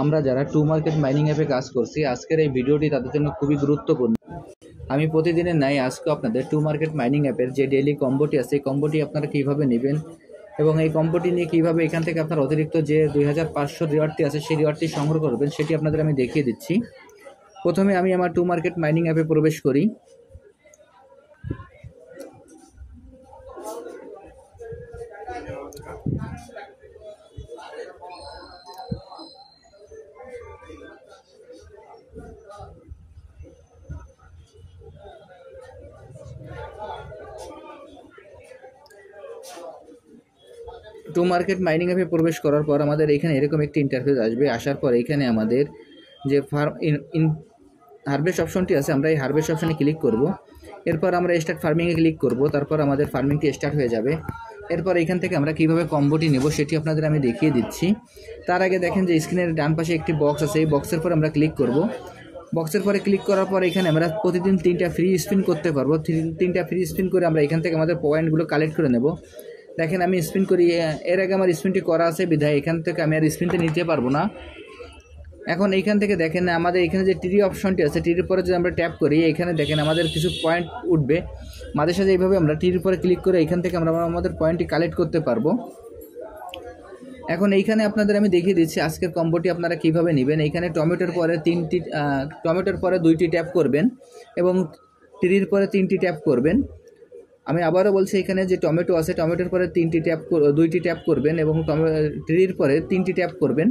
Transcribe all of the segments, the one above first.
আমরা যারা to market mining অ্যাপে কাজ করছি, আজকের এই ভিডিওটি তাদের জন্য খুবই গুরুত্বপূর্ণ। আমি প্রতিদিনের ন্যায় আজকে আপনাদের টু মার্কেট মাইনিং অ্যাপের যে ডেইলি কম্বোটি আছে, এই কম্বোটি আপনারা কীভাবে নেবেন এবং এই কম্বোটি নিয়ে কীভাবে এখান থেকে আপনার অতিরিক্ত যে 2500 রিওয়ার্ডটি আছে সেই রিওয়ার্ডটি সংগ্রহ করবেন, সেটি আপনাদের আমি দেখিয়ে দিচ্ছি। প্রথমে আমি আমার টু মার্কেট মাইনিং অ্যাপে প্রবেশ করি। টু মার্কেট মাইনিং অ্যাপে প্রবেশ করার পর আমাদের এখানে এরকম একটি ইন্টারফেস আসবে। আসার পর এখানে আমাদের যে হারভেস্ট অপশনটি আছে, আমরা এই হারভেস্ট অপশনে ক্লিক করব। এরপর আমরা স্টার্ট ফার্মিংয়ে ক্লিক করব। তারপর আমাদের ফার্মিংটি স্টার্ট হয়ে যাবে। এরপর এখান থেকে আমরা কীভাবে কম্বোটি নেব সেটি আপনাদের আমি দেখিয়ে দিচ্ছি। তার আগে দেখেন যে স্ক্রিনের ডান পাশে একটি বক্স আছে, এই বক্সের পর আমরা ক্লিক করব। বক্সের পরে ক্লিক করার পর এখানে আমরা প্রতিদিন 3টা ফ্রি স্পিন করতে পারবো। 3টা ফ্রি স্পিন করে আমরা এখান থেকে আমাদের পয়েন্টগুলো কালেক্ট করে নেব। দেখেন আমি স্পিন করি, এর আগে আমার স্পিনটি করা আছে বিধায় এখান থেকে আমি আর স্পিনটা নিতে পারবো না। এখন এইখান থেকে দেখেন আমাদের এখানে যে টিরি অপশনটি আছে, টিরির পরে যদি আমরা ট্যাপ করি, এখানে দেখেন আমাদের কিছু পয়েন্ট উঠবে। মাঝে সাথে এইভাবে আমরা টিরির পরে ক্লিক করে এখান থেকে আমরা আমাদের পয়েন্টটি কালেক্ট করতে পারবো। এখন এইখানে আপনাদের আমি দেখিয়ে দিচ্ছি আজকের কম্বোটি আপনারা কিভাবে নেবেন। এইখানে টমেটোর পরে 2টি ট্যাপ করবেন এবং টিরির পরে 3টি ট্যাপ করবেন। আমি আবারও বলছি, এখানে যে টমেটো আছে, টমেটোর পরে 2টি ট্যাপ করবেন এবং টিরির পরে 3টি ট্যাপ করবেন।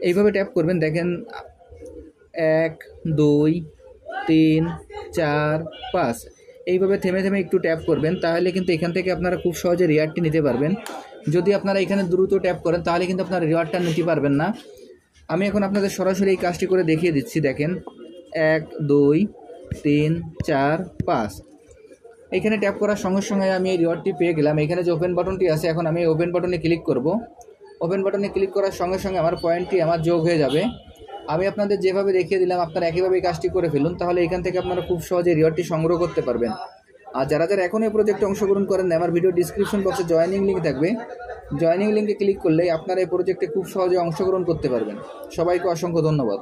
এইভাবে ট্যাপ করবেন। দেখেন 1 2 3 4 5 এইভাবে থেমে থেমে একটু ট্যাপ করবেন, তাহলে কিন্তু এখান থেকে আপনারা খুব সহজে রিওয়ার্ডটি নিতে পারবেন। যদি আপনারা এখানে দ্রুত ট্যাপ করেন তাহলে কিন্তু আপনারা রিওয়ার্ডটা নিতে পারবেন না। আমি এখন আপনাদের সরাসরি এই কাজটি করে দেখিয়ে দিচ্ছি। দেখেন 1 2 3 4 5 এখানে ট্যাপ করার সঙ্গে সঙ্গে আমি এই রিওয়ার্ডটি পেয়ে গেলাম। এখানে যে ওপেন বাটনটি আছে, এখন আমি ওপেন বাটনে ক্লিক করব। ওপেন বাটনে ক্লিক করার সঙ্গে সঙ্গে আমার পয়েন্টটি আমার যোগ হয়ে যাবে। আমি আপনাদের যেভাবে দেখিয়ে দিলাম আপনারা একইভাবে এই কাজটি করে ফেলুন, তাহলে এখান থেকে আপনারা খুব সহজে রিওয়ার্ডটি সংগ্রহ করতে পারবেন। আর যারা এখন এই প্রজেক্টে অংশগ্রহণ করেন, আমার ভিডিও ডিসক্রিপশন বক্সে জয়েনিং লিঙ্ক থাকবে। জয়েনিং লিঙ্কে ক্লিক করলে আপনারা এই প্রজেক্টে খুব সহজে অংশগ্রহণ করতে পারবেন। সবাইকে অসংখ্য ধন্যবাদ।